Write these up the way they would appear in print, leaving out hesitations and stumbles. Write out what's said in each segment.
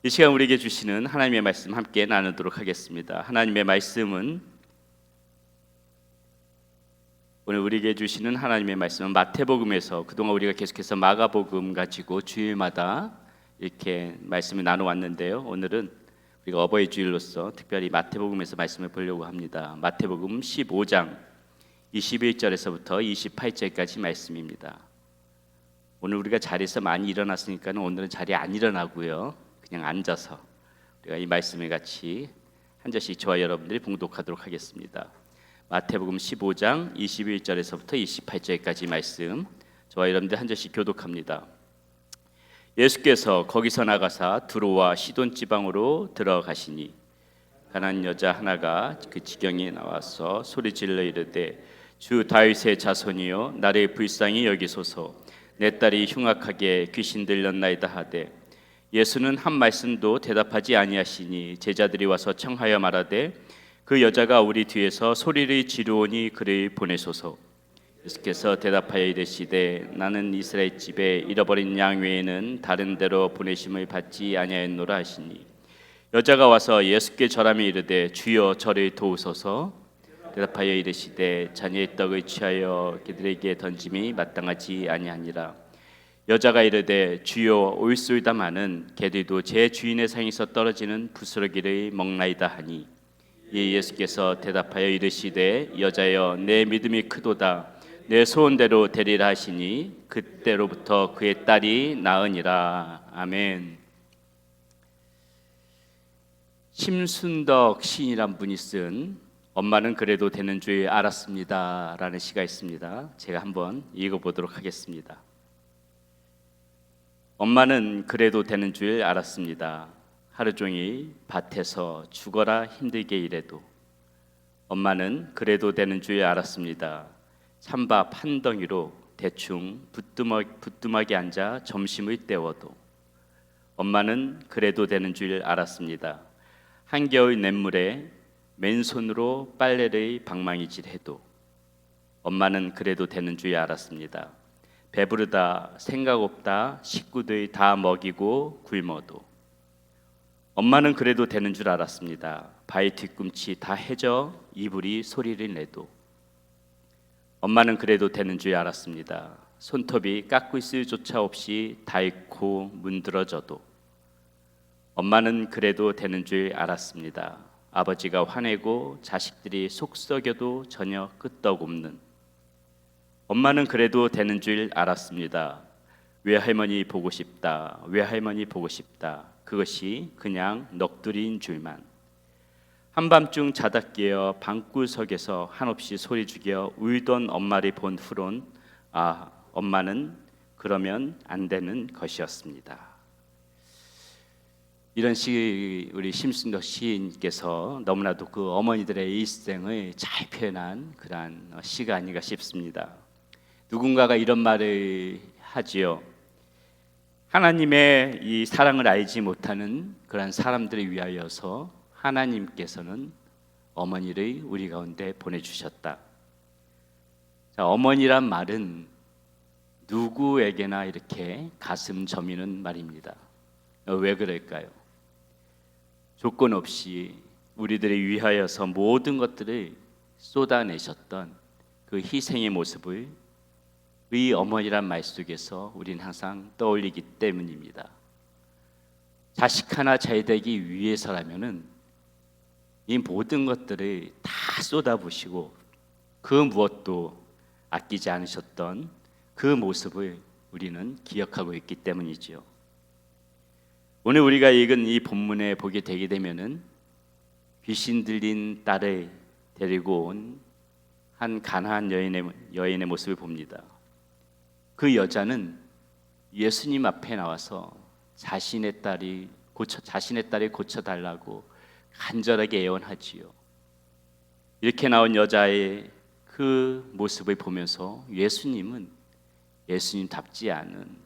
이 시간 우리에게 주시는 하나님의 말씀 함께 나누도록 하겠습니다. 하나님의 말씀은 오늘 우리에게 주시는 하나님의 말씀은 마태복음에서 그동안 우리가 계속해서 마가복음 가지고 주일마다 이렇게 말씀을 나눠왔는데요. 오늘은 우리가 어버이 주일로서 특별히 마태복음에서 말씀을 보려고 합니다. 마태복음 15장 21절에서부터 28절까지 말씀입니다. 오늘 우리가 자리에서 많이 일어났으니까 오늘은 자리에 안 일어나고요. 그냥 앉아서 우리가 이 말씀을 같이 한 절씩 저와 여러분들이 봉독하도록 하겠습니다. 마태복음 15장 21절에서부터 28절까지 말씀 저와 여러분들 한 절씩 교독합니다. 예수께서 거기서 나가사 두로와 시돈 지방으로 들어가시니 가난한 여자 하나가 그 지경에 나와서 소리질러 이르되 주 다윗의 자손이여 나를 불쌍히 여기소서 내 딸이 흉악하게 귀신 들렸나이다 하되 예수는 한 말씀도 대답하지 아니하시니 제자들이 와서 청하여 말하되 그 여자가 우리 뒤에서 소리를 지르오니 그를 보내소서. 예수께서 대답하여 이르시되 나는 이스라엘 집에 잃어버린 양 외에는 다른 데로 보내심을 받지 아니하였노라 하시니 여자가 와서 예수께 절하며 이르되 주여 저를 도우소서. 대답하여 이르시되 자녀의 떡을 취하여 그들에게 던짐이 마땅하지 아니하니라. 여자가 이르되 주여 올소이다마는 개들도 제 주인의 상에서 떨어지는 부스러기를 먹나이다 하니 이에 예수께서 대답하여 이르시되 여자여 내 믿음이 크도다 내 소원대로 되리라 하시니 그때로부터 그의 딸이 나으니라. 아멘. 심순덕 시인이란 분이 쓴 엄마는 그래도 되는 줄 알았습니다 라는 시가 있습니다. 제가 한번 읽어보도록 하겠습니다. 엄마는 그래도 되는 줄 알았습니다. 하루 종일 밭에서 죽어라 힘들게 일해도 엄마는 그래도 되는 줄 알았습니다. 찬밥 한 덩이로 대충 부뚜막에 앉아 점심을 때워도 엄마는 그래도 되는 줄 알았습니다. 한겨울 냇물에 맨손으로 빨래를 방망이질해도 엄마는 그래도 되는 줄 알았습니다. 배부르다 생각 없다 식구들 다 먹이고 굶어도 엄마는 그래도 되는 줄 알았습니다. 바위 뒤꿈치 다 해져 이불이 소리를 내도 엄마는 그래도 되는 줄 알았습니다. 손톱이 깎을 수조차 없이 닳고 문드러져도 엄마는 그래도 되는 줄 알았습니다. 아버지가 화내고 자식들이 속썩여도 전혀 끄떡없는 엄마는 그래도 되는 줄 알았습니다. 외할머니 보고 싶다 외할머니 보고 싶다 그것이 그냥 넋두리인 줄만 한밤중 자다 깨어 방구석에서 한없이 소리 죽여 울던 엄마를 본 후론 아 엄마는 그러면 안 되는 것이었습니다. 이런 시 우리 심순덕 시인께서 너무나도 그 어머니들의 일생을 잘 표현한 그러한 시가 아닌가 싶습니다. 누군가가 이런 말을 하지요. 하나님의 이 사랑을 알지 못하는 그런 사람들을 위하여서 하나님께서는 어머니를 우리 가운데 보내주셨다. 자, 어머니란 말은 누구에게나 이렇게 가슴 저미는 말입니다. 왜 그럴까요? 조건 없이 우리들을 위하여서 모든 것들을 쏟아내셨던 그 희생의 모습을 의 어머니란 말 속에서 우리는 항상 떠올리기 때문입니다. 자식 하나 잘 되기 위해서라면은 이 모든 것들을 다 쏟아부으시고 그 무엇도 아끼지 않으셨던 그 모습을 우리는 기억하고 있기 때문이지요. 오늘 우리가 읽은 이 본문에 보게 되게 되면은 귀신 들린 딸을 데리고 온 한 가나안 여인의 모습을 봅니다. 그 여자는 예수님 앞에 나와서 자신의 딸을 고쳐달라고 간절하게 애원하지요. 이렇게 나온 여자의 그 모습을 보면서 예수님은 예수님답지 않은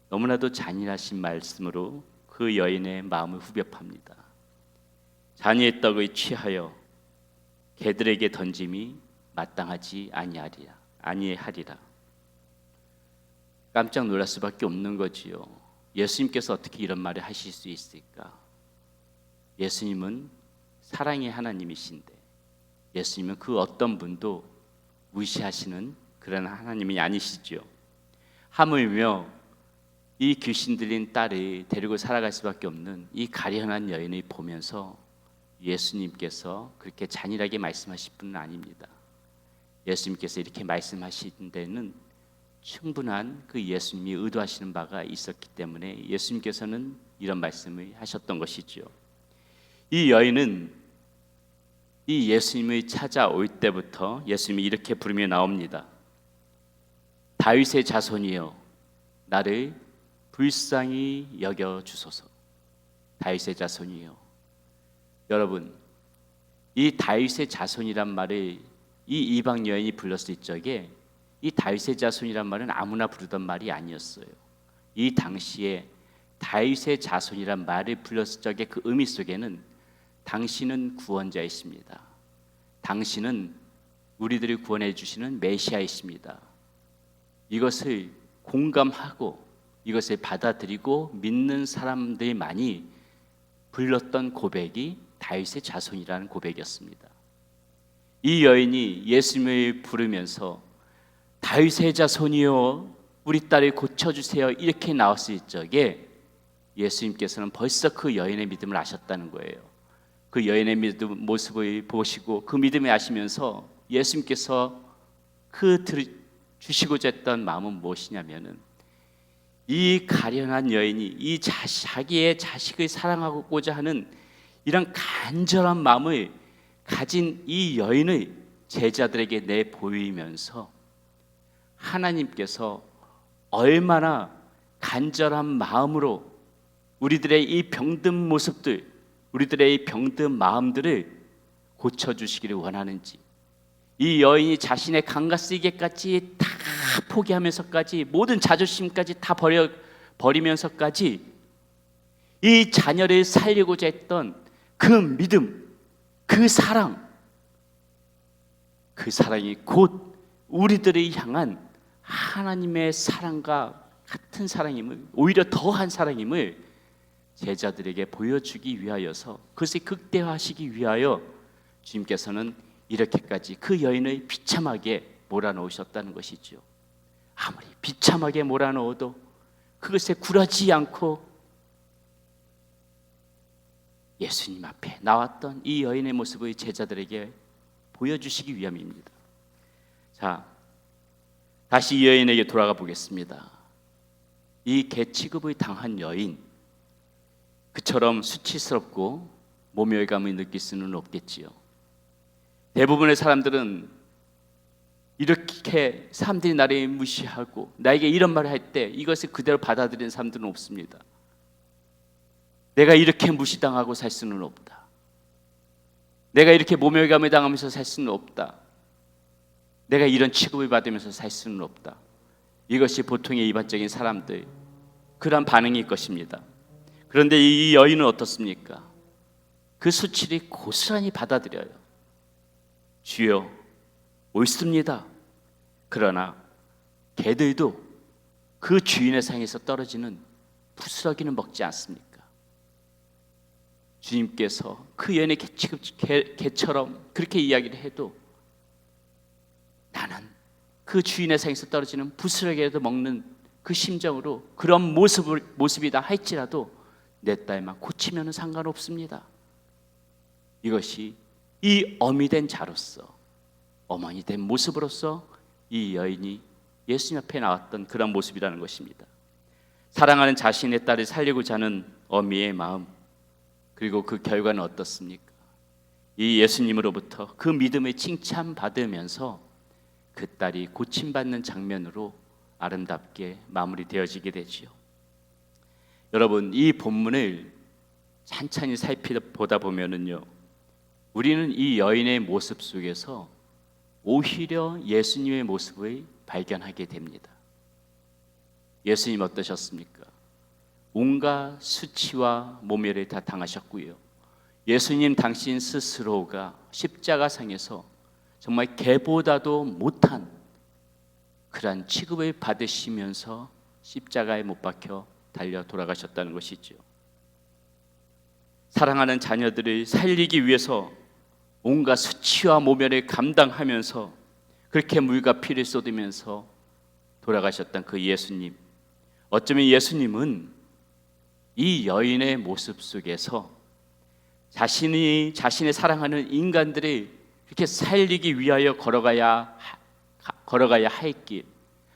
너무나도 잔인하신 말씀으로 그 여인의 마음을 후벼팝니다. 자녀의 떡을 취하여 개들에게 던짐이 마땅하지 아니하리라. 깜짝 놀랄 수밖에 없는 거지요. 예수님께서 어떻게 이런 말을 하실 수 있을까? 예수님은 사랑의 하나님이신데 예수님은 그 어떤 분도 무시하시는 그런 하나님이 아니시죠. 하물며 이 귀신 들린 딸을 데리고 살아갈 수밖에 없는 이 가련한 여인을 보면서 예수님께서 그렇게 잔인하게 말씀하실 분은 아닙니다. 예수님께서 이렇게 말씀하신 데는 충분한 그 예수님이 의도하시는 바가 있었기 때문에 예수님께서는 이런 말씀을 하셨던 것이죠. 이 여인은 이 예수님을 찾아올 때부터 예수님이 이렇게 부르며 나옵니다. 다윗의 자손이여 나를 불쌍히 여겨 주소서. 다윗의 자손이여. 여러분, 이 다윗의 자손이란 말을 이 이방 여인이 불렀을 적에 이 다윗의 자손이란 말은 아무나 부르던 말이 아니었어요. 이 당시에 다윗의 자손이란 말을 불렀을 적에 그 의미 속에는 당신은 구원자이십니다. 당신은 우리들을 구원해 주시는 메시아이십니다. 이것을 공감하고 이것을 받아들이고 믿는 사람들만이 불렀던 고백이 다윗의 자손이라는 고백이었습니다. 이 여인이 예수님을 부르면서 다윗의 자손이여 우리 딸을 고쳐주세요 이렇게 나왔을 적에 예수님께서는 벌써 그 여인의 믿음을 아셨다는 거예요. 그 여인의 믿음 모습을 보시고 그 믿음을 아시면서 예수님께서 주시고자 했던 마음은 무엇이냐면은 이 가련한 여인이 이 자기의 자식을 사랑하고자 하는 이런 간절한 마음을 가진 이 여인을 제자들에게 내보이면서 하나님께서 얼마나 간절한 마음으로 우리들의 이 병든 모습들, 우리들의 이 병든 마음들을 고쳐주시기를 원하는지, 이 여인이 자신의 강가 쓰기까지 다 포기하면서까지 모든 자존심까지 다 버리면서까지 이 자녀를 살리고자 했던 그 믿음, 그 사랑이 곧 우리들을 향한 하나님의 사랑과 같은 사랑임을, 오히려 더한 사랑임을 제자들에게 보여주기 위하여서, 그것을 극대화하시기 위하여 주님께서는 이렇게까지 그 여인을 비참하게 몰아넣으셨다는 것이죠. 아무리 비참하게 몰아넣어도 그것에 굴하지 않고 예수님 앞에 나왔던 이 여인의 모습을 제자들에게 보여주시기 위함입니다. 자, 다시 이 여인에게 돌아가 보겠습니다. 이 개 취급을 당한 여인, 그처럼 수치스럽고 모멸감을 느낄 수는 없겠지요. 대부분의 사람들은 이렇게 사람들이 나를 무시하고 나에게 이런 말을 할 때 이것을 그대로 받아들이는 사람들은 없습니다. 내가 이렇게 무시당하고 살 수는 없다. 내가 이렇게 모멸감을 당하면서 살 수는 없다. 내가 이런 취급을 받으면서 살 수는 없다. 이것이 보통의 일반적인 사람들, 그런 반응일 것입니다. 그런데 이 여인은 어떻습니까? 그 수치를 고스란히 받아들여요. 주여, 옳습니다. 그러나 개들도 그 주인의 상에서 떨어지는 부스러기는 먹지 않습니까? 주님께서 그 여인의 개처럼 그렇게 이야기를 해도 나는 그 주인의 상에서 떨어지는 부스러기라도 먹는 그 심정으로 그런 모습이다 할지라도 내 딸만 고치면 상관없습니다. 이것이 이 어미 된 자로서, 어머니 된 모습으로서 이 여인이 예수님 앞에 나왔던 그런 모습이라는 것입니다. 사랑하는 자신의 딸을 살리고자 하는 어미의 마음, 그리고 그 결과는 어떻습니까? 이 예수님으로부터 그 믿음을 칭찬받으면서 그 딸이 고침받는 장면으로 아름답게 마무리되어지게 되지요. 여러분, 이 본문을 찬찬히 살펴보다 보면은요, 우리는 이 여인의 모습 속에서 오히려 예수님의 모습을 발견하게 됩니다. 예수님 어떠셨습니까? 온갖 수치와 모멸을 다 당하셨고요. 예수님 당신 스스로가 십자가상에서 정말 개보다도 못한 그러한 취급을 받으시면서 십자가에 못 박혀 달려 돌아가셨다는 것이죠. 사랑하는 자녀들을 살리기 위해서 온갖 수치와 모멸을 감당하면서 그렇게 물과 피를 쏟으면서 돌아가셨던 그 예수님, 어쩌면 예수님은 이 여인의 모습 속에서 자신의 사랑하는 인간들을 이렇게 살리기 위하여 걸어가야 할 길,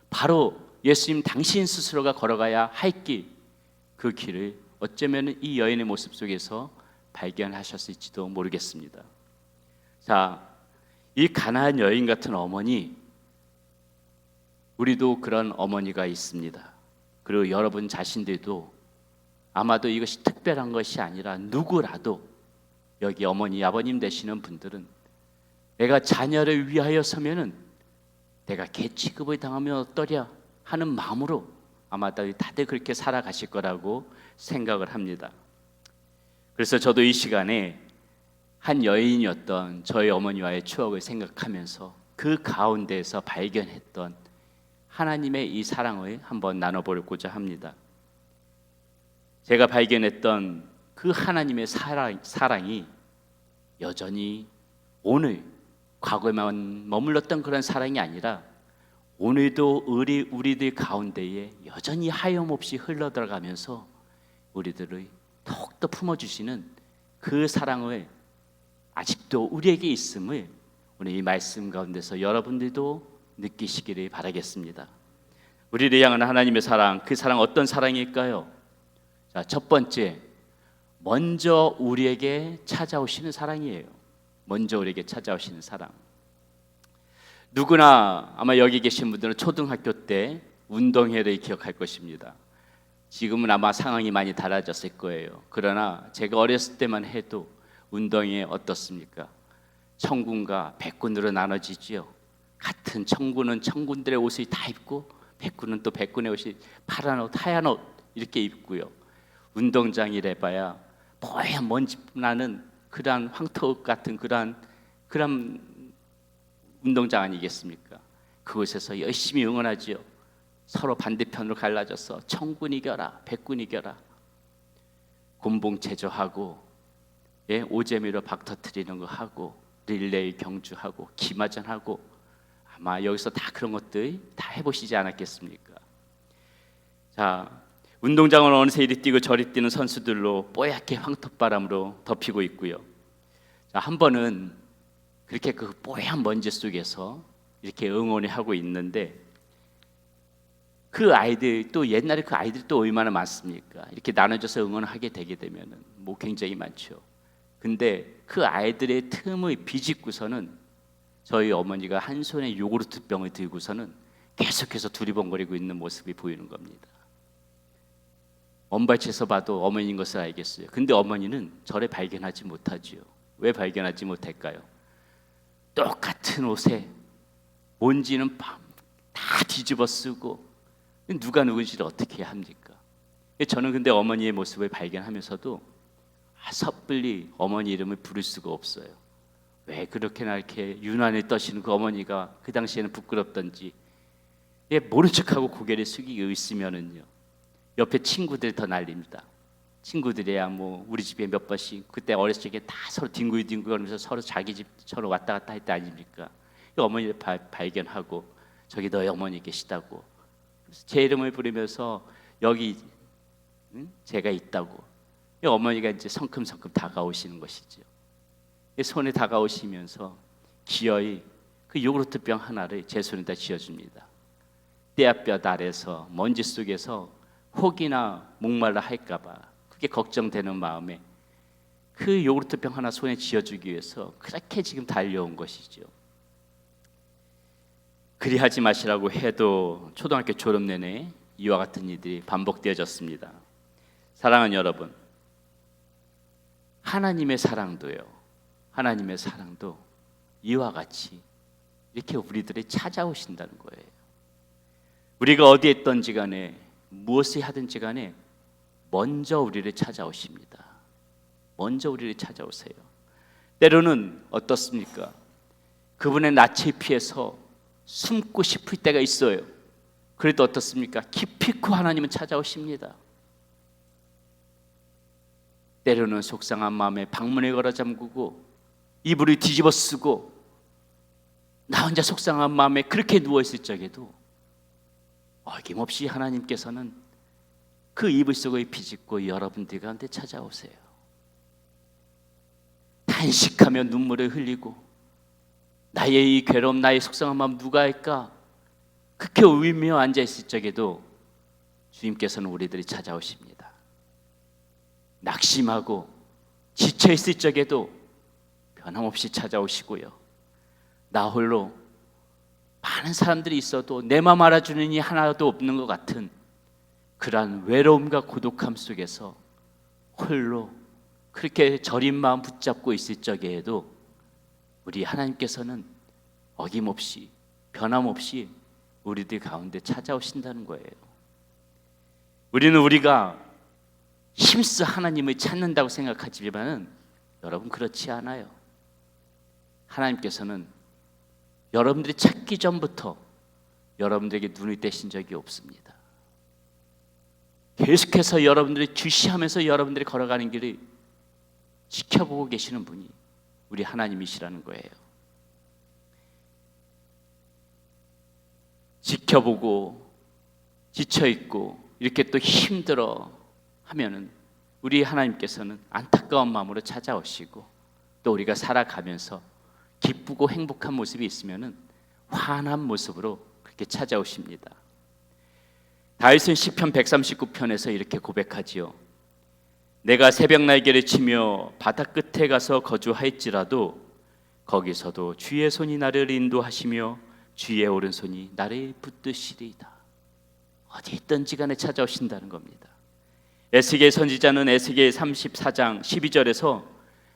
바로 예수님 당신 스스로가 걸어가야 할 길, 그 길을 어쩌면 이 여인의 모습 속에서 발견하셨을지도 모르겠습니다. 자, 이 가나안 여인 같은 어머니, 우리도 그런 어머니가 있습니다. 그리고 여러분 자신들도 아마도 이것이 특별한 것이 아니라 누구라도 여기 어머니, 아버님 되시는 분들은 내가 자녀를 위하여 서면은 내가 개 취급을 당하면 어떠랴 하는 마음으로 아마 다들 그렇게 살아가실 거라고 생각을 합니다. 그래서 저도 이 시간에 한 여인이었던 저희 어머니와의 추억을 생각하면서 그 가운데에서 발견했던 하나님의 이 사랑을 한번 나눠보고자 합니다. 제가 발견했던 그 하나님의 사랑이 여전히 오늘, 과거에만 머물렀던 그런 사랑이 아니라 오늘도 우리들 가운데에 여전히 하염없이 흘러들어가면서 우리들을 더욱더 품어주시는 그 사랑을 아직도 우리에게 있음을 오늘 이 말씀 가운데서 여러분들도 느끼시기를 바라겠습니다. 우리를 향한 하나님의 사랑, 그 사랑 어떤 사랑일까요? 자, 첫 번째, 먼저 우리에게 찾아오시는 사랑이에요. 먼저 우리에게 찾아오시는 사랑. 누구나 아마 여기 계신 분들은 초등학교 때 운동회를 기억할 것입니다. 지금은 아마 상황이 많이 달라졌을 거예요. 그러나 제가 어렸을 때만 해도 운동회 어떻습니까? 청군과 백군으로 나눠지지요. 같은 청군은 청군들의 옷을 다 입고 백군은 또 백군의 옷이 파란 옷, 하얀 옷 이렇게 입고요. 운동장이래 봐야 뽀얀 먼지 나는 그러한 황토 같은 그러한 운동장 아니겠습니까? 그곳에서 열심히 응원하지요. 서로 반대편으로 갈라져서 청군 이겨라, 백군 이겨라. 곤봉체조하고 오재미로 박 터트리는 거 하고 릴레이 경주하고 기마전하고 아마 여기서 다 그런 것들 다 해보시지 않았겠습니까? 자, 운동장은 어느새 이리 뛰고 저리 뛰는 선수들로 뽀얗게 황토바람으로 덮이고 있고요. 자, 한 번은 그렇게 그 뽀얀 먼지 속에서 이렇게 응원을 하고 있는데 그 아이들 또 옛날에 그 아이들이 또 얼마나 많습니까? 이렇게 나눠져서 응원을 하게 되게 되면은 뭐 굉장히 많죠. 근데 그 아이들의 틈을 비집고서는 저희 어머니가 한 손에 요구르트 병을 들고서는 계속해서 두리번거리고 있는 모습이 보이는 겁니다. 먼발치에서 봐도 어머니인 것을 알겠어요. 근데 어머니는 저를 발견하지 못하지요. 왜 발견하지 못할까요? 똑같은 옷에 먼지는 다 뒤집어 쓰고 누가 누군지를 어떻게 합니까? 저는 근데 어머니의 모습을 발견하면서도 섣불리 어머니 이름을 부를 수가 없어요. 왜 그렇게나 이렇게 유난히 떠시는 그 어머니가 그 당시에는 부끄럽던지 모른 척하고 고개를 숙이고 있으면은요 옆에 친구들 더 날립니다. 친구들이야 뭐 우리 집에 몇 번씩 그때 어렸을 적에 다 서로 뒹굴뒹굴거리면서 서로 자기 집 서로 왔다 갔다 할 때 아닙니까? 어머니를 발견하고 저기 너희 어머니 계시다고 제 이름을 부르면서 여기 제가 있다고 어머니가 이제 성큼성큼 다가오시는 것이죠. 손에 다가오시면서 기어이 그 요구르트 병 하나를 제 손에다 쥐어줍니다. 떼아볕 아래서 먼지 속에서 혹이나 목말라 할까봐 그게 걱정되는 마음에 그 요구르트 병 하나 손에 쥐어주기 위해서 그렇게 지금 달려온 것이죠. 그리하지 마시라고 해도 초등학교 졸업 내내 이와 같은 일들이 반복되어졌습니다. 사랑하는 여러분, 하나님의 사랑도요. 하나님의 사랑도 이와 같이 이렇게 우리들을 찾아오신다는 거예요. 우리가 어디에 있든지 간에 무엇을 하든지 간에 먼저 우리를 찾아오십니다. 먼저 우리를 찾아오세요. 때로는 어떻습니까? 그분의 낯을 피해서 숨고 싶을 때가 있어요. 그래도 어떻습니까? 기필코 하나님은 찾아오십니다. 때로는 속상한 마음에 방문을 걸어 잠그고 이불을 뒤집어 쓰고 나 혼자 속상한 마음에 그렇게 누워있을 적에도 어김없이 하나님께서는 그 이불 속을 비집고 여러분들 가운데 찾아오세요. 탄식하며 눈물을 흘리고 나의 이 괴로움, 나의 속상한 마음 누가 할까? 그렇게 울며 앉아있을 적에도 주님께서는 우리들이 찾아오십니다. 낙심하고 지쳐있을 적에도 변함없이 찾아오시고요. 나 홀로 많은 사람들이 있어도 내 맘 알아주는 이 하나도 없는 것 같은 그러한 외로움과 고독함 속에서 홀로 그렇게 저린 마음 붙잡고 있을 적에도 우리 하나님께서는 어김없이 변함없이 우리들 가운데 찾아오신다는 거예요. 우리는 우리가 힘써 하나님을 찾는다고 생각하지만은 여러분 그렇지 않아요. 하나님께서는 여러분들이 찾기 전부터 여러분들에게 눈을 떼신 적이 없습니다. 계속해서 여러분들이 주시하면서 여러분들이 걸어가는 길을 지켜보고 계시는 분이 우리 하나님이시라는 거예요. 지켜보고 지쳐있고 이렇게 또 힘들어 하면은 우리 하나님께서는 안타까운 마음으로 찾아오시고 또 우리가 살아가면서 기쁘고 행복한 모습이 있으면은 환한 모습으로 그렇게 찾아오십니다. 다윗은 시편 139편에서 이렇게 고백하지요. 내가 새벽 날개를 치며 바다 끝에 가서 거주할지라도 거기서도 주의 손이 나를 인도하시며 주의 오른손이 나를 붙드시리이다. 어디 있든지 간에 찾아오신다는 겁니다. 에스겔 선지자는 에스겔 34장 12절에서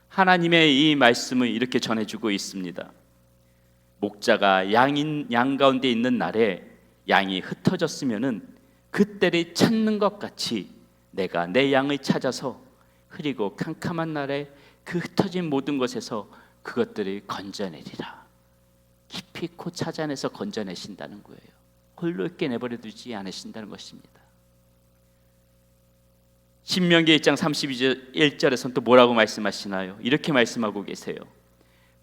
하나님의 이 말씀을 이렇게 전해주고 있습니다. 목자가 양 가운데 있는 날에 양이 흩어졌으면은 그때를 찾는 것 같이 내가 내 양을 찾아서 흐리고 캄캄한 날에 그 흩어진 모든 것에서 그것들을 건져내리라. 깊이 찾아내서 건져내신다는 거예요. 홀로 있게 내버려 두지 않으신다는 것입니다. 신명기 1장 31절에서는 또 뭐라고 말씀하시나요? 이렇게 말씀하고 계세요.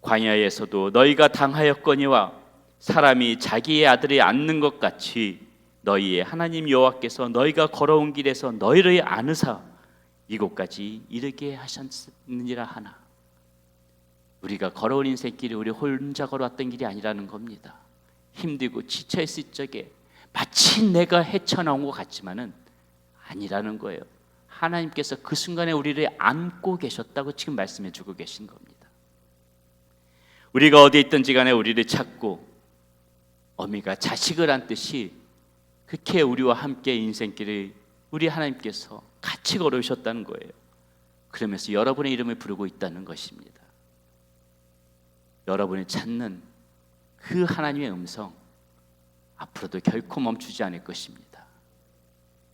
광야에서도 너희가 당하였거니와 사람이 자기의 아들을 안는 것 같이 너희의 하나님 여호와께서 너희가 걸어온 길에서 너희를 안으사 이곳까지 이르게 하셨느니라 하나. 우리가 걸어온 인생길이 우리 혼자 걸어왔던 길이 아니라는 겁니다. 힘들고 지쳐있을 적에 마치 내가 헤쳐나온 것 같지만은 아니라는 거예요. 하나님께서 그 순간에 우리를 안고 계셨다고 지금 말씀해 주고 계신 겁니다. 우리가 어디 있든지 간에 우리를 찾고 어미가 자식을 안듯이 그렇게 우리와 함께 인생길을 우리 하나님께서 같이 걸어오셨다는 거예요. 그러면서 여러분의 이름을 부르고 있다는 것입니다. 여러분이 찾는 그 하나님의 음성 앞으로도 결코 멈추지 않을 것입니다.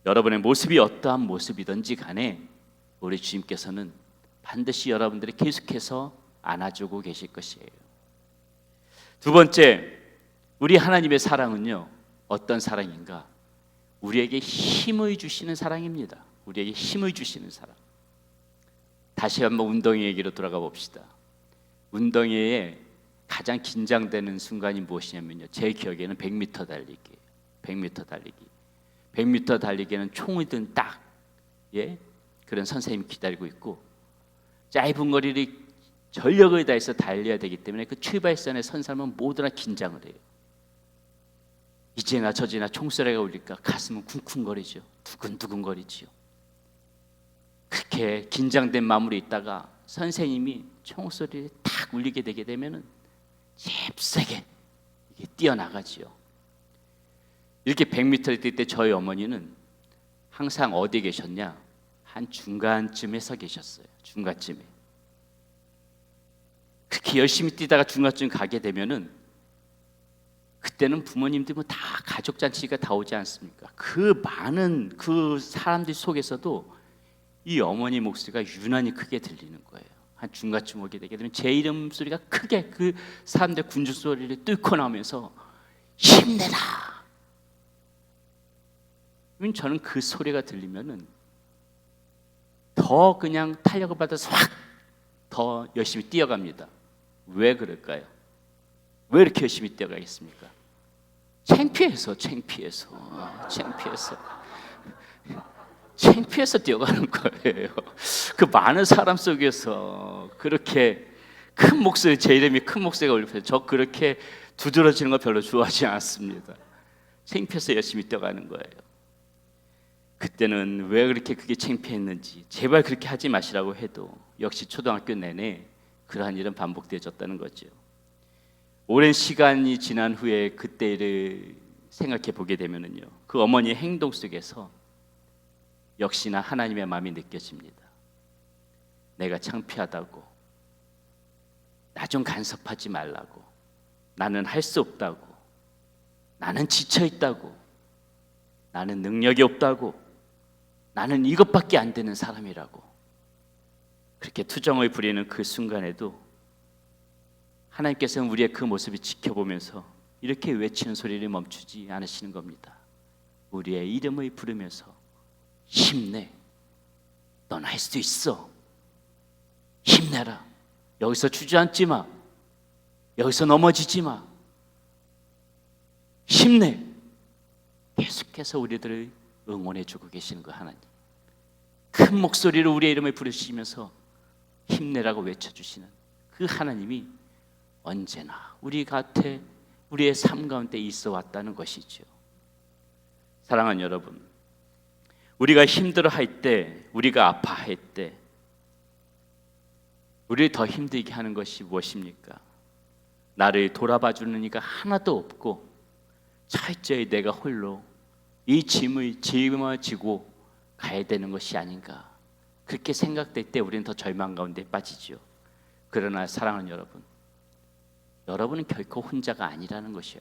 여러분의 모습이 어떠한 모습이든지 간에 우리 주님께서는 반드시 여러분들을 계속해서 안아주고 계실 것이에요. 두 번째, 우리 하나님의 사랑은요, 어떤 사랑인가? 우리에게 힘을 주시는 사랑입니다. 우리에게 힘을 주시는 사랑. 다시 한번 운동회 얘기로 돌아가 봅시다. 운동회에 가장 긴장되는 순간이 무엇이냐면요, 제 기억에는 100m 달리기예요. 100m 달리기. 100m 달리기에는 총을 든 딱 그런 선생님이 기다리고 있고 짧은 거리를 전력을 다해서 달려야 되기 때문에 그 출발선에 선 사람은 모두나 긴장을 해요. 이제나 저제나 총소리가 울릴까 가슴은 쿵쿵거리죠. 두근두근거리지요. 그렇게 긴장된 마음으로 있다가 선생님이 총소리를 탁 울리게 되게 되면은 잽싸게 뛰어나가지요. 이렇게 100m를 뛸 때 저희 어머니는 항상 어디에 계셨냐? 한 중간쯤에 서 계셨어요. 중간쯤에. 그렇게 열심히 뛰다가 중간쯤 가게 되면은 그때는 부모님들 뭐 다 가족 잔치가 다 오지 않습니까? 그 많은 그 사람들 속에서도 이 어머니 목소리가 유난히 크게 들리는 거예요. 한 중간쯤 오게 되게 되면 제 이름 소리가 크게 그 사람들 군주 소리를 뚫고 나오면서 힘내라. 저는 그 소리가 들리면은 더 그냥 탄력을 받아서 확 더 열심히 뛰어갑니다. 왜 그럴까요? 왜 이렇게 열심히 뛰어가겠습니까? 창피해서 뛰어가는 거예요. 그 많은 사람 속에서 그렇게 큰 목소리, 제 이름이 큰 목소리가 울려서 저 그렇게 두드러지는 거 별로 좋아하지 않습니다. 창피해서 열심히 뛰어가는 거예요. 그때는 왜 그렇게 그게 창피했는지 제발 그렇게 하지 마시라고 해도 역시 초등학교 내내 그러한 일은 반복되어졌다는 거죠. 오랜 시간이 지난 후에 그때를 생각해 보게 되면은요, 그 어머니의 행동 속에서 역시나 하나님의 마음이 느껴집니다. 내가 창피하다고, 나 좀 간섭하지 말라고, 나는 할 수 없다고, 나는 지쳐 있다고, 나는 능력이 없다고, 나는 이것밖에 안 되는 사람이라고 그렇게 투정을 부리는 그 순간에도 하나님께서는 우리의 그 모습을 지켜보면서 이렇게 외치는 소리를 멈추지 않으시는 겁니다. 우리의 이름을 부르면서 힘내, 넌 할 수 있어, 힘내라, 여기서 주저앉지 마, 여기서 넘어지지 마, 힘내. 계속해서 우리들을 응원해주고 계시는 거 하나님. 큰 목소리로 우리의 이름을 부르시면서 힘내라고 외쳐주시는 그 하나님이 언제나 우리 곁에 우리의 삶 가운데 있어 왔다는 것이죠. 사랑하는 여러분, 우리가 힘들어할 때, 우리가 아파할 때 우리를 더 힘들게 하는 것이 무엇입니까? 나를 돌아봐주는 이가 하나도 없고 철저히 내가 홀로 이 짐을 짊어지고 가야 되는 것이 아닌가, 그렇게 생각될 때 우리는 더 절망 가운데 빠지죠. 그러나 사랑하는 여러분, 여러분은 결코 혼자가 아니라는 것이에요.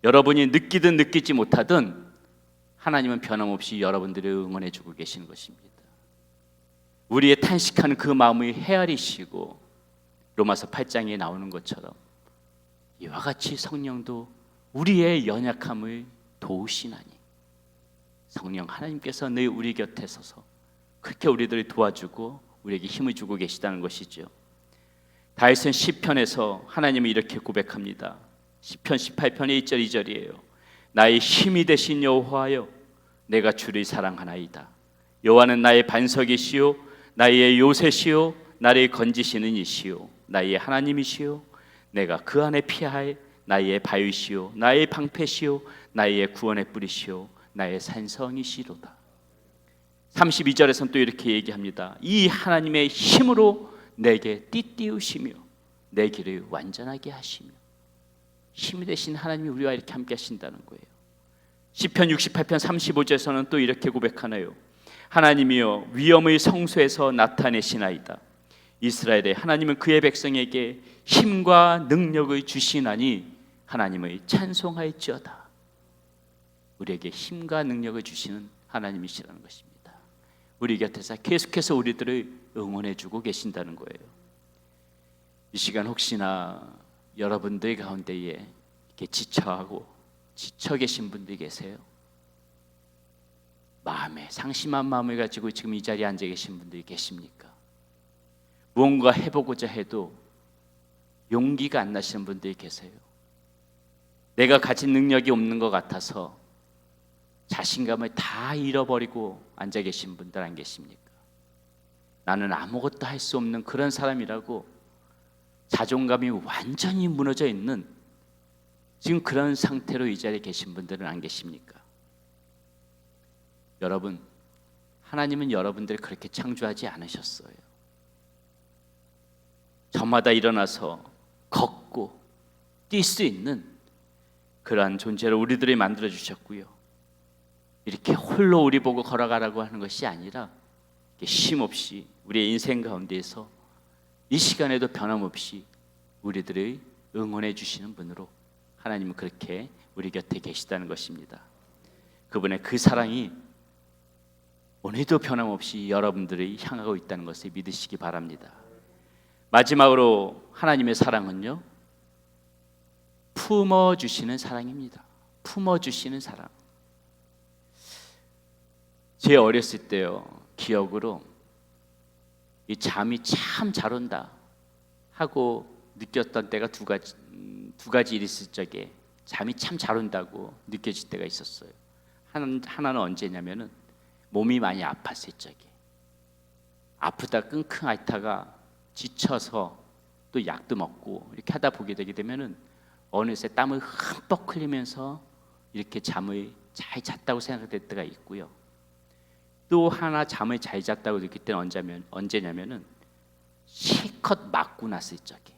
여러분이 느끼든 느끼지 못하든 하나님은 변함없이 여러분들을 응원해주고 계시는 것입니다. 우리의 탄식하는 그 마음을 헤아리시고 로마서 8장에 나오는 것처럼 이와 같이 성령도 우리의 연약함을 도우시나니, 성령 하나님께서 늘 우리 곁에 서서 그렇게 우리들을 도와주고 우리에게 힘을 주고 계시다는 것이죠. 다윗은 시편에서 하나님을 이렇게 고백합니다. 시편 18편의 1절 2절이에요. 나의 힘이 되신 여호와여, 내가 주를 사랑하나이다. 여호와는 나의 반석이시요 나의 요새시요 나를 건지시는 이시요 나의 하나님이시요 내가 그 안에 피할 나의 바위시요 나의 방패시요 나의 구원의 뿌리시요 나의 산성이시로다. 32절에서는 또 이렇게 얘기합니다. 이 하나님의 힘으로 내게 띠띠우시며 내 길을 완전하게 하시며, 힘이 되신 하나님이 우리와 이렇게 함께 하신다는 거예요. 시편 68편 35절에서는 또 이렇게 고백하나요? 하나님이여 위엄의 성소에서 나타내시나이다. 이스라엘의 하나님은 그의 백성에게 힘과 능력을 주시나니 하나님의 찬송할지어다. 우리에게 힘과 능력을 주시는 하나님이시라는 것입니다. 우리 곁에서 계속해서 우리들을 응원해주고 계신다는 거예요. 이 시간 혹시나 여러분들 가운데에 이렇게 지쳐 계신 분들이 계세요? 마음에 상심한 마음을 가지고 지금 이 자리에 앉아 계신 분들이 계십니까? 무언가 해보고자 해도 용기가 안 나시는 분들이 계세요? 내가 가진 능력이 없는 것 같아서 자신감을 다 잃어버리고 앉아 계신 분들 안 계십니까? 나는 아무것도 할 수 없는 그런 사람이라고 자존감이 완전히 무너져 있는 지금 그런 상태로 이 자리에 계신 분들은 안 계십니까? 여러분, 하나님은 여러분들을 그렇게 창조하지 않으셨어요. 저마다 일어나서 걷고 뛸 수 있는 그러한 존재로 우리들을 만들어 주셨고요. 이렇게 홀로 우리 보고 걸어가라고 하는 것이 아니라 쉼없이 우리의 인생 가운데에서 이 시간에도 변함없이 우리들을 응원해 주시는 분으로 하나님은 그렇게 우리 곁에 계시다는 것입니다. 그분의 그 사랑이 오늘도 변함없이 여러분들을 향하고 있다는 것을 믿으시기 바랍니다. 마지막으로 하나님의 사랑은요, 품어주시는 사랑입니다. 품어주시는 사랑. 제 어렸을 때요, 기억으로 이 잠이 참 잘 온다 하고 느꼈던 때가 두 가지 일이 있을 적에 잠이 참 잘 온다고 느껴질 때가 있었어요. 하나는 언제냐면은 몸이 많이 아팠을 적에, 아프다 끙끙 앓다가 지쳐서 또 약도 먹고 이렇게 하다 보게 되게 되면은 어느새 땀을 흠뻑 흘리면서 이렇게 잠을 잘 잤다고 생각될 때가 있고요. 또 하나 잠을 잘 잤다고 느낄 때는 언제냐면은 실컷 맞고 났을 적에,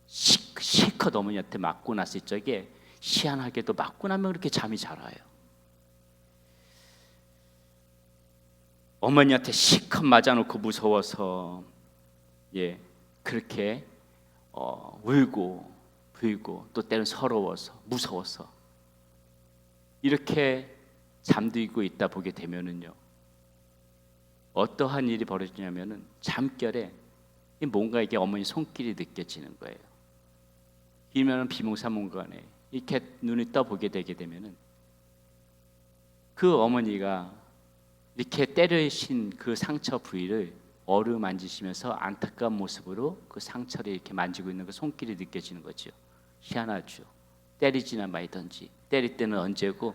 실컷 어머니한테 맞고 났을 적에 희한하게도 맞고 나면 그렇게 잠이 잘 와요. 어머니한테 실컷 맞아놓고 무서워서 그렇게 울고 불고 또 때는 서러워서 무서워서 이렇게 잠들고 있다 보게 되면은요, 어떠한 일이 벌어지냐면은 잠결에 뭔가 이게 어머니 손길이 느껴지는 거예요. 이면은 비몽사몽간에 이렇게 눈을 떠 보게 되게 되면은 그 어머니가 이렇게 때리신 그 상처 부위를 어루만지시면서 안타까운 모습으로 그 상처를 이렇게 만지고 있는 그 손길이 느껴지는 거죠. 희한하죠. 때리지나 말던지, 때릴 때는 언제고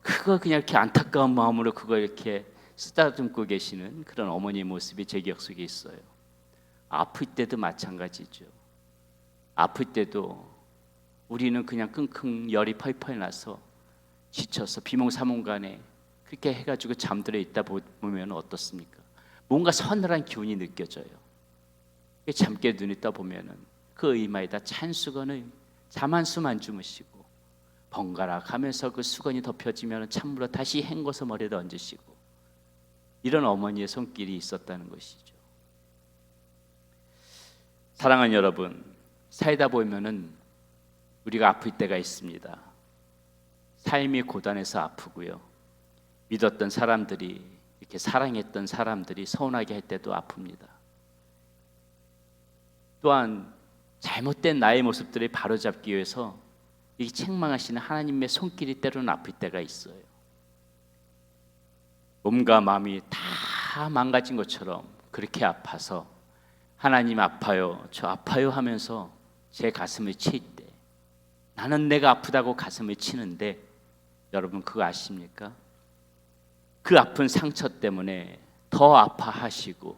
그거 그냥 이렇게 안타까운 마음으로 그걸 이렇게 쓰다듬고 계시는 그런 어머니의 모습이 제 기억 속에 있어요. 아플 때도 마찬가지죠. 아플 때도 우리는 그냥 끙끙 열이 펄펄 나서 지쳐서 비몽사몽간에 그렇게 해가지고 잠들어 있다 보면 어떻습니까? 뭔가 서늘한 기운이 느껴져요. 잠깨 눈이 떠보면은 그 이마에다 찬 수건을 잠 한숨 주무시고 번갈아 가면서 그 수건이 덮여지면 찬물로 다시 헹궈서 머리에 얹으시고, 이런 어머니의 손길이 있었다는 것이죠. 사랑하는 여러분, 살다 보면은 우리가 아플 때가 있습니다. 삶이 고단해서 아프고요. 믿었던 사람들이, 이렇게 사랑했던 사람들이 서운하게 할 때도 아픕니다. 또한 잘못된 나의 모습들을 바로잡기 위해서 이 책망하시는 하나님의 손길이 때로는 아플 때가 있어요. 몸과 마음이 다 망가진 것처럼 그렇게 아파서 하나님 아파요, 저 아파요 하면서 제 가슴을 칠 때, 나는 내가 아프다고 가슴을 치는데 여러분 그거 아십니까? 그 아픈 상처 때문에 더 아파하시고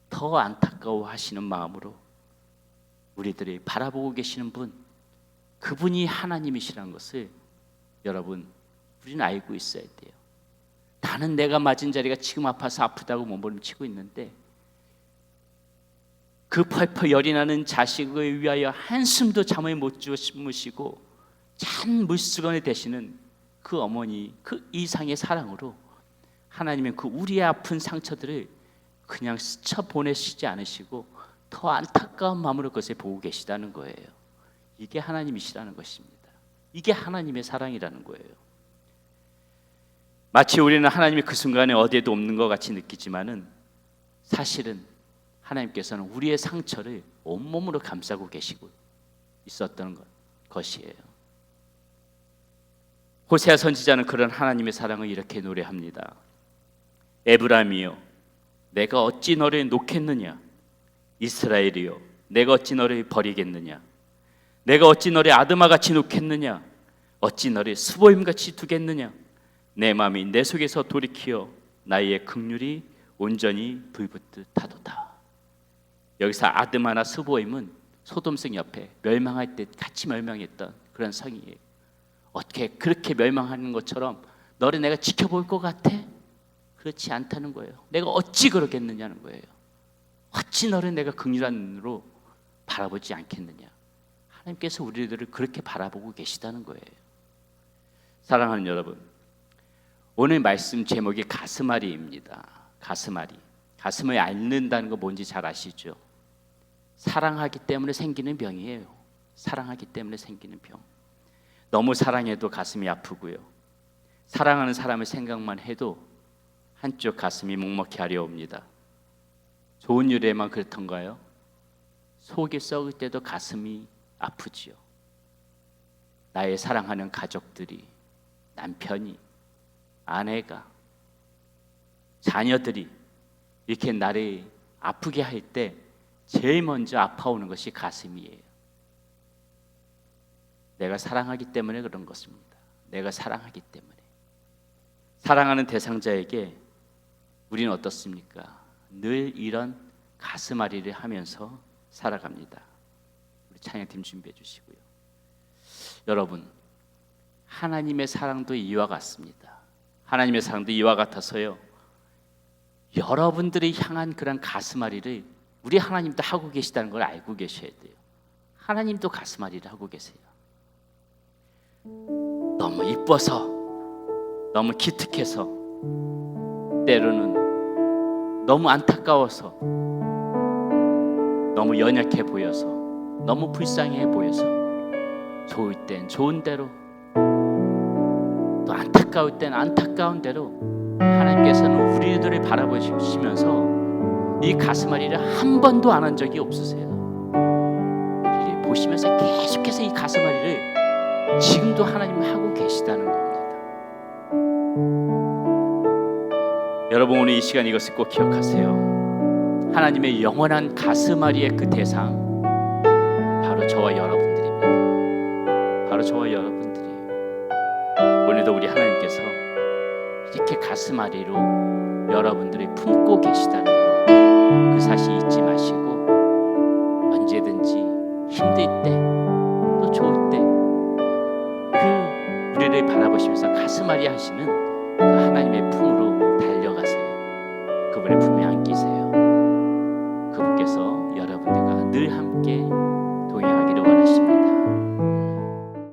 더 안타까워하시는 마음으로 우리들이 바라보고 계시는 분, 그분이 하나님이시라는 것을 여러분 우리는 알고 있어야 돼요. 나는 내가 맞은 자리가 지금 아파서 아프다고 몸부림치고 있는데 그 펄펄 열이 나는 자식을 위하여 한숨도 잠을 못 주무시고 찬 물수건이 되시는 그 어머니, 그 이상의 사랑으로 하나님은 그 우리의 아픈 상처들을 그냥 스쳐 보내시지 않으시고 더 안타까운 마음으로 그것을 보고 계시다는 거예요. 이게 하나님이시라는 것입니다. 이게 하나님의 사랑이라는 거예요. 마치 우리는 하나님이 그 순간에 어디에도 없는 것 같이 느끼지만은 사실은 하나님께서는 우리의 상처를 온몸으로 감싸고 계시고 있었던 것이에요. 호세아 선지자는 그런 하나님의 사랑을 이렇게 노래합니다. 에브라임이여, 내가 어찌 너를 놓겠느냐? 이스라엘이여, 내가 어찌 너를 버리겠느냐? 내가 어찌 너를 아드마같이 놓겠느냐? 어찌 너를 스보임같이 두겠느냐? 내 마음이 내 속에서 돌이키어 나의 긍휼이 온전히 불붙듯 하도다. 여기서 아드마나 스보임은 소돔성 옆에 멸망할 때 같이 멸망했던 그런 성이에요. 어떻게 그렇게 멸망하는 것처럼 너를 내가 지켜볼 것 같아? 그렇지 않다는 거예요. 내가 어찌 그러겠느냐는 거예요. 어찌 너를 내가 긍휼한 눈으로 바라보지 않겠느냐. 하나님께서 우리들을 그렇게 바라보고 계시다는 거예요. 사랑하는 여러분, 오늘 말씀 제목이 가슴앓이입니다. 가슴앓이. 가슴을 앓는다는 거 뭔지 잘 아시죠? 사랑하기 때문에 생기는 병이에요. 사랑하기 때문에 생기는 병. 너무 사랑해도 가슴이 아프고요. 사랑하는 사람을 생각만 해도 한쪽 가슴이 먹먹히 하려옵니다. 좋은 일에만 그렇던가요? 속이 썩을 때도 가슴이 아프지요. 나의 사랑하는 가족들이, 남편이, 아내가 자녀들이 이렇게 나를 아프게 할 때 제일 먼저 아파오는 것이 가슴이에요. 내가 사랑하기 때문에 그런 것입니다. 내가 사랑하기 때문에. 사랑하는 대상자에게 우리는 어떻습니까? 늘 이런 가슴앓이를 하면서 살아갑니다. 우리 찬양팀 준비해 주시고요. 여러분, 하나님의 사랑도 이와 같습니다. 하나님의 사랑도 이와 같아서요, 여러분들이 향한 그런 가슴앓이를 우리 하나님도 하고 계시다는 걸 알고 계셔야 돼요. 하나님도 가슴앓이를 하고 계세요. 너무 이뻐서, 너무 기특해서, 때로는 너무 안타까워서, 너무 연약해 보여서, 너무 불쌍해 보여서, 좋을 땐 좋은 대로, 또 안타까울 땐 안타까운 대로 하나님께서는 우리들을 바라보시면서 이 가슴앓이를 한 번도 안 한 적이 없으세요. 우리를 보시면서 계속해서 이 가슴앓이를 지금도 하나님은 하고 계시다는 겁니다. 여러분, 오늘 이 시간 이것을 꼭 기억하세요. 하나님의 영원한 가슴앓이의 그 대상, 바로 저와 여러분들입니다. 바로 저와 여러분들이에요. 오늘도 우리 하나님께서 이렇게 가슴앓이로 여러분들이 품고 계시다는 것, 그 사실 잊지 마시고 언제든지 힘들 때, 또 좋을 때, 그 우리를 바라보시면서 가슴앓이 하시는 그 하나님의 품으로